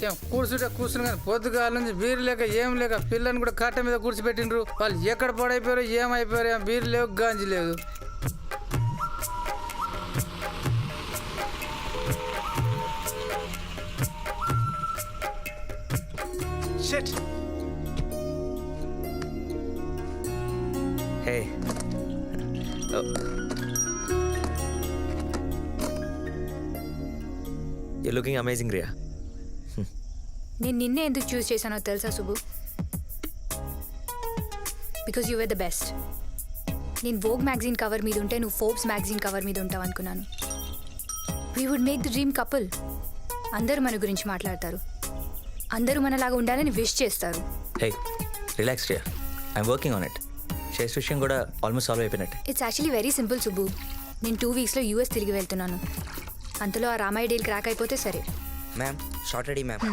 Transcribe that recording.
ఏం కూర్చుంటే కూర్చుని కానీ పొద్దుగాల నుంచి బీరు లేక ఏం లేక పిల్లని కూడా కట్ట మీద కూర్చోబెట్టిండ్రు. వాళ్ళు ఎక్కడ పడైపోయారో ఏమైపోయారో ఏం బీరు లేవు గాంజి లేదు. Shit. Hey. Oh. You're looking amazing, Riya. నేను నిన్నే ఎందుకు చూస్ చేశానో తెలుసా Subbu? Because you were the best. నేను వోగ్ మ్యాగజైన్ కవర్ మీద ఉంటే నువ్వు ఫోర్బ్స్ మ్యాగజైన్ కవర్ మీద ఉంటావు అనుకున్నాను. We would make the dream couple. అందరూ మన గురించి మాట్లాడతారు, అందరూ మనలాగా ఉండాలని విష్ చేస్తారు. Hey, relax, Riya. I'm working on it. Shares విషయం కూడా ఆల్మోస్ట్ సాల్వ్ అయిపోయినట్టే. It's actually very simple Subbu. నేను 2 వీక్స్లో యూఎస్ తిరిగి వెళ్తున్నాను. అంతలో ఆ రామాయ డీల్ క్రాక్ అయిపోతే సరే. Ma'am short ready ma'am.